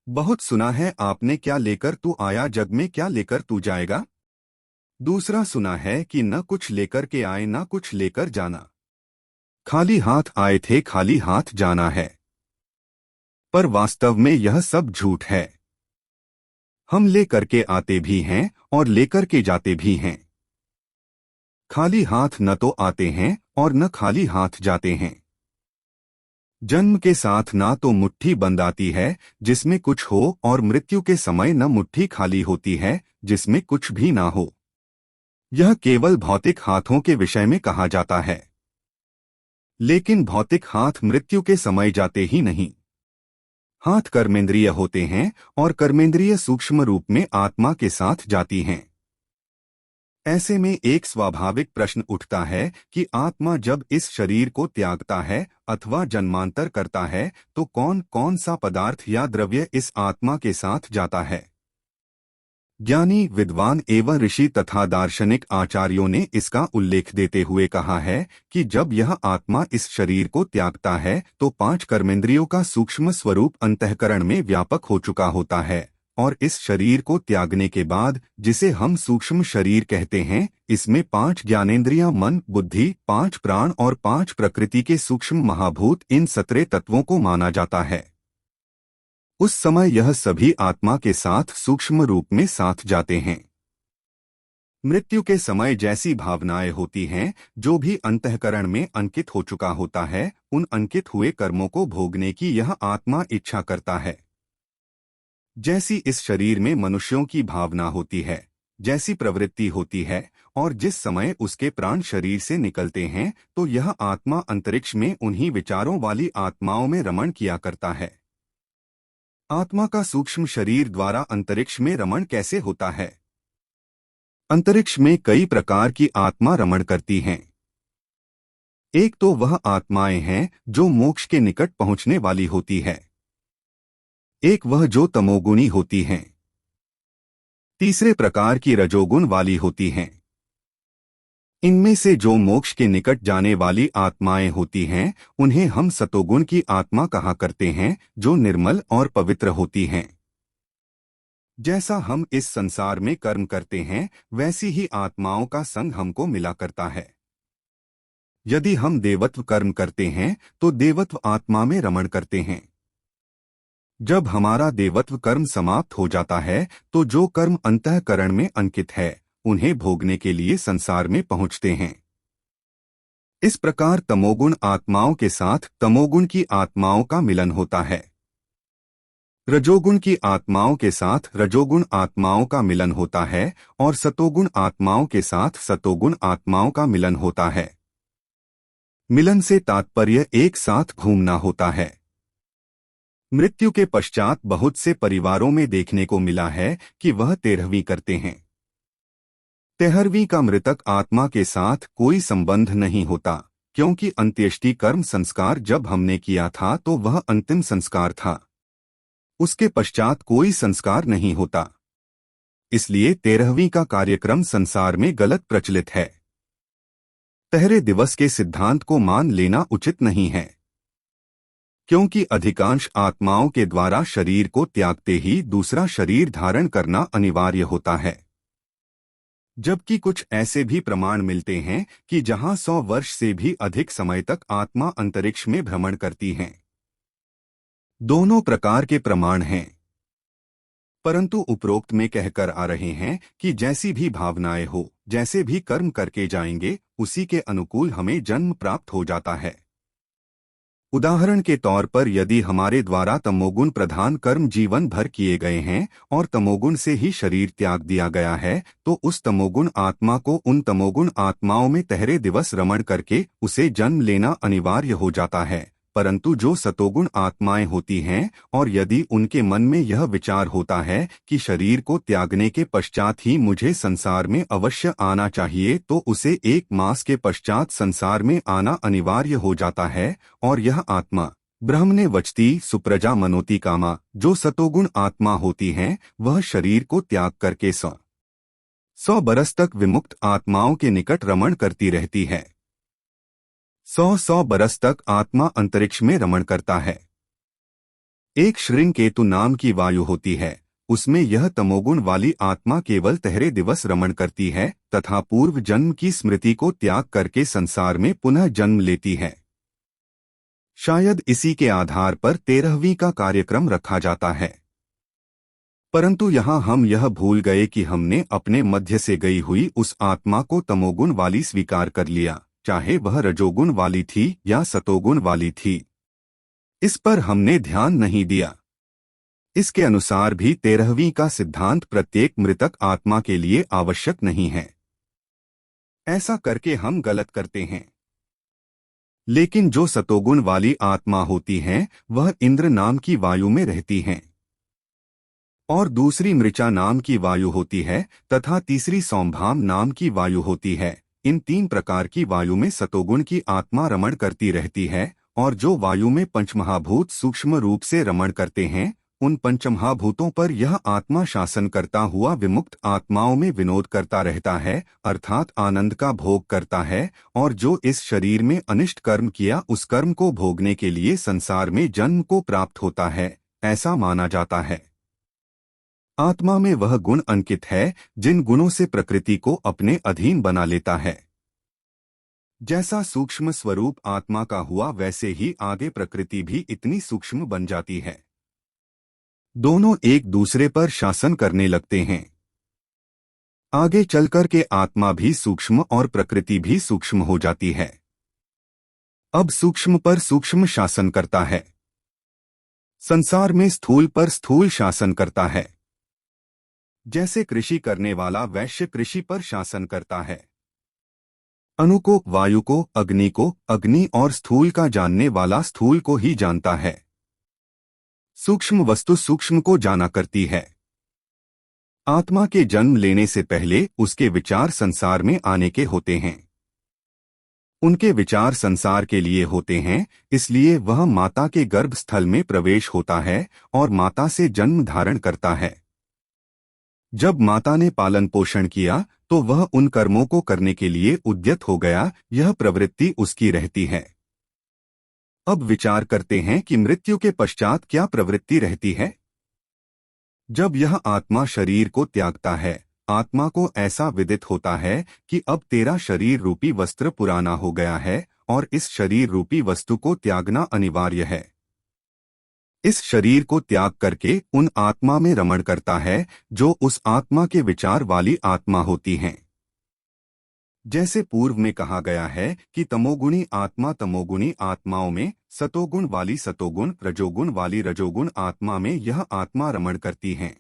बहुत सुना है आपने, क्या लेकर तू आया जग में क्या लेकर तू जाएगा। दूसरा सुना है कि न कुछ लेकर के आए न कुछ लेकर जाना। खाली हाथ आए थे खाली हाथ जाना है। पर वास्तव में यह सब झूठ है। हम लेकर के आते भी हैं और लेकर के जाते भी हैं। खाली हाथ न तो आते हैं और न खाली हाथ जाते हैं। जन्म के साथ ना तो मुट्ठी बंद आती है जिसमें कुछ हो, और मृत्यु के समय न मुट्ठी खाली होती है जिसमें कुछ भी ना हो। यह केवल भौतिक हाथों के विषय में कहा जाता है, लेकिन भौतिक हाथ मृत्यु के समय जाते ही नहीं। हाथ कर्मेंद्रिय होते हैं और कर्मेंद्रिय सूक्ष्म रूप में आत्मा के साथ जाती हैं। ऐसे में एक स्वाभाविक प्रश्न उठता है कि आत्मा जब इस शरीर को त्यागता है अथवा जन्मांतर करता है तो कौन कौन सा पदार्थ या द्रव्य इस आत्मा के साथ जाता है। ज्ञानी, विद्वान एवं ऋषि तथा दार्शनिक आचार्यों ने इसका उल्लेख देते हुए कहा है कि जब यह आत्मा इस शरीर को त्यागता है तो 5 कर्मेंद्रियों का सूक्ष्म स्वरूप अंतःकरण में व्यापक हो चुका होता है, और इस शरीर को त्यागने के बाद जिसे हम सूक्ष्म शरीर कहते हैं, इसमें 5 ज्ञानेंद्रियां, मन, बुद्धि, 5 प्राण और 5 प्रकृति के सूक्ष्म महाभूत, इन 17 तत्वों को माना जाता है। उस समय यह सभी आत्मा के साथ सूक्ष्म रूप में साथ जाते हैं। मृत्यु के समय जैसी भावनाएं होती हैं, जो भी अंतःकरण में अंकित हो चुका होता है, उन अंकित हुए कर्मों को भोगने की यह आत्मा इच्छा करता है। जैसी इस शरीर में मनुष्यों की भावना होती है, जैसी प्रवृत्ति होती है, और जिस समय उसके प्राण शरीर से निकलते हैं तो यह आत्मा अंतरिक्ष में उन्हीं विचारों वाली आत्माओं में रमण किया करता है। आत्मा का सूक्ष्म शरीर द्वारा अंतरिक्ष में रमण कैसे होता है? अंतरिक्ष में कई प्रकार की आत्मा रमण करती हैं। एक तो वह आत्माएं हैं जो मोक्ष के निकट पहुंचने वाली होती है। एक वह जो तमोगुणी होती हैं। तीसरे प्रकार की रजोगुण वाली होती हैं। इनमें से जो मोक्ष के निकट जाने वाली आत्माएं होती हैं, उन्हें हम सतोगुण की आत्मा कहा करते हैं, जो निर्मल और पवित्र होती हैं। जैसा हम इस संसार में कर्म करते हैं, वैसी ही आत्माओं का संग हमको मिला करता है। यदि हम देवत्व कर्म करते हैं तो देवत्व आत्मा में रमण करते हैं। जब हमारा देवत्व कर्म समाप्त हो जाता है तो जो कर्म अंतःकरण में अंकित है, उन्हें भोगने के लिए संसार में पहुंचते हैं। इस प्रकार तमोगुण आत्माओं के साथ तमोगुण की आत्माओं का मिलन होता है। रजोगुण की आत्माओं के साथ रजोगुण आत्माओं का मिलन होता है, और सतोगुण आत्माओं के साथ सतोगुण आत्माओं का मिलन होता है। मिलन से तात्पर्य एक साथ घूमना होता है। मृत्यु के पश्चात बहुत से परिवारों में देखने को मिला है कि वह 13वीं करते हैं। 13वीं का मृतक आत्मा के साथ कोई संबंध नहीं होता, क्योंकि अंत्येष्टि कर्म संस्कार जब हमने किया था तो वह अंतिम संस्कार था। उसके पश्चात कोई संस्कार नहीं होता। इसलिए 13वीं का कार्यक्रम संसार में गलत प्रचलित है। पहले दिवस के सिद्धांत को मान लेना उचित नहीं है, क्योंकि अधिकांश आत्माओं के द्वारा शरीर को त्यागते ही दूसरा शरीर धारण करना अनिवार्य होता है। जबकि कुछ ऐसे भी प्रमाण मिलते हैं कि जहां 100 वर्ष से भी अधिक समय तक आत्मा अंतरिक्ष में भ्रमण करती हैं। दोनों प्रकार के प्रमाण हैं, परंतु उपरोक्त में कहकर आ रहे हैं कि जैसी भी भावनाएं हो, जैसे भी कर्म करके जाएंगे, उसी के अनुकूल हमें जन्म प्राप्त हो जाता है। उदाहरण के तौर पर यदि हमारे द्वारा तमोगुण प्रधान कर्म जीवन भर किए गए हैं और तमोगुण से ही शरीर त्याग दिया गया है, तो उस तमोगुण आत्मा को उन तमोगुण आत्माओं में 13 दिवस रमण करके उसे जन्म लेना अनिवार्य हो जाता है। परंतु जो सतोगुण आत्माएं होती हैं, और यदि उनके मन में यह विचार होता है कि शरीर को त्यागने के पश्चात ही मुझे संसार में अवश्य आना चाहिए, तो उसे 1 मास के पश्चात संसार में आना अनिवार्य हो जाता है। और यह आत्मा ब्रह्मणे वचती सुप्रजा मनोति कामा, जो सतोगुण आत्मा होती हैं, वह शरीर को त्याग करके 100 बरस तक विमुक्त आत्माओं के निकट रमण करती रहती है। 100 बरस तक आत्मा अंतरिक्ष में रमण करता है। एक श्रृंकेतु नाम की वायु होती है, उसमें यह तमोगुण वाली आत्मा केवल तहरे दिवस रमण करती है तथा पूर्व जन्म की स्मृति को त्याग करके संसार में पुनः जन्म लेती है। शायद इसी के आधार पर 13वीं का कार्यक्रम रखा जाता है। परंतु यहाँ हम यह भूल गए कि हमने अपने मध्य से गई हुई उस आत्मा को तमोगुण वाली स्वीकार कर लिया, चाहे वह रजोगुण वाली थी या सतोगुण वाली थी। इस पर हमने ध्यान नहीं दिया। इसके अनुसार भी 13वीं का सिद्धांत प्रत्येक मृतक आत्मा के लिए आवश्यक नहीं है। ऐसा करके हम गलत करते हैं। लेकिन जो सतोगुण वाली आत्मा होती हैं, वह इंद्र नाम की वायु में रहती हैं, और दूसरी मृचा नाम की वायु होती है तथा तीसरी सौंभाम नाम की वायु होती है। इन 3 प्रकार की वायु में सतोगुण की आत्मा रमण करती रहती है, और जो वायु में पंचमहाभूत सूक्ष्म रूप से रमण करते हैं, उन पंचमहाभूतों पर यह आत्मा शासन करता हुआ विमुक्त आत्माओं में विनोद करता रहता है, अर्थात आनंद का भोग करता है। और जो इस शरीर में अनिष्ट कर्म किया, उस कर्म को भोगने के लिए संसार में जन्म को प्राप्त होता है, ऐसा माना जाता है। आत्मा में वह गुण अंकित है जिन गुणों से प्रकृति को अपने अधीन बना लेता है। जैसा सूक्ष्म स्वरूप आत्मा का हुआ, वैसे ही आगे प्रकृति भी इतनी सूक्ष्म बन जाती है। दोनों एक दूसरे पर शासन करने लगते हैं। आगे चलकर के आत्मा भी सूक्ष्म और प्रकृति भी सूक्ष्म हो जाती है। अब सूक्ष्म पर सूक्ष्म शासन करता है। संसार में स्थूल पर स्थूल शासन करता है। जैसे कृषि करने वाला वैश्य कृषि पर शासन करता है। अणु को, वायु को, अग्नि को अग्नि और स्थूल का जानने वाला स्थूल को ही जानता है। सूक्ष्म वस्तु सूक्ष्म को जाना करती है। आत्मा के जन्म लेने से पहले उसके विचार संसार में आने के होते हैं। उनके विचार संसार के लिए होते हैं, इसलिए वह माता के गर्भ स्थल में प्रवेश होता है और माता से जन्म धारण करता है। जब माता ने पालन पोषण किया तो वह उन कर्मों को करने के लिए उद्यत हो गया, यह प्रवृत्ति उसकी रहती है। अब विचार करते हैं कि मृत्यु के पश्चात क्या प्रवृत्ति रहती है। जब यह आत्मा शरीर को त्यागता है, आत्मा को ऐसा विदित होता है कि अब तेरा शरीर रूपी वस्त्र पुराना हो गया है और इस शरीर रूपी वस्तु को त्यागना अनिवार्य है। इस शरीर को त्याग करके उन आत्मा में रमण करता है जो उस आत्मा के विचार वाली आत्मा होती हैं। जैसे पूर्व में कहा गया है कि तमोगुणी आत्मा तमोगुणी आत्माओं में, सतोगुण वाली सतोगुण, रजोगुण वाली रजोगुण आत्मा में यह आत्मा रमण करती हैं।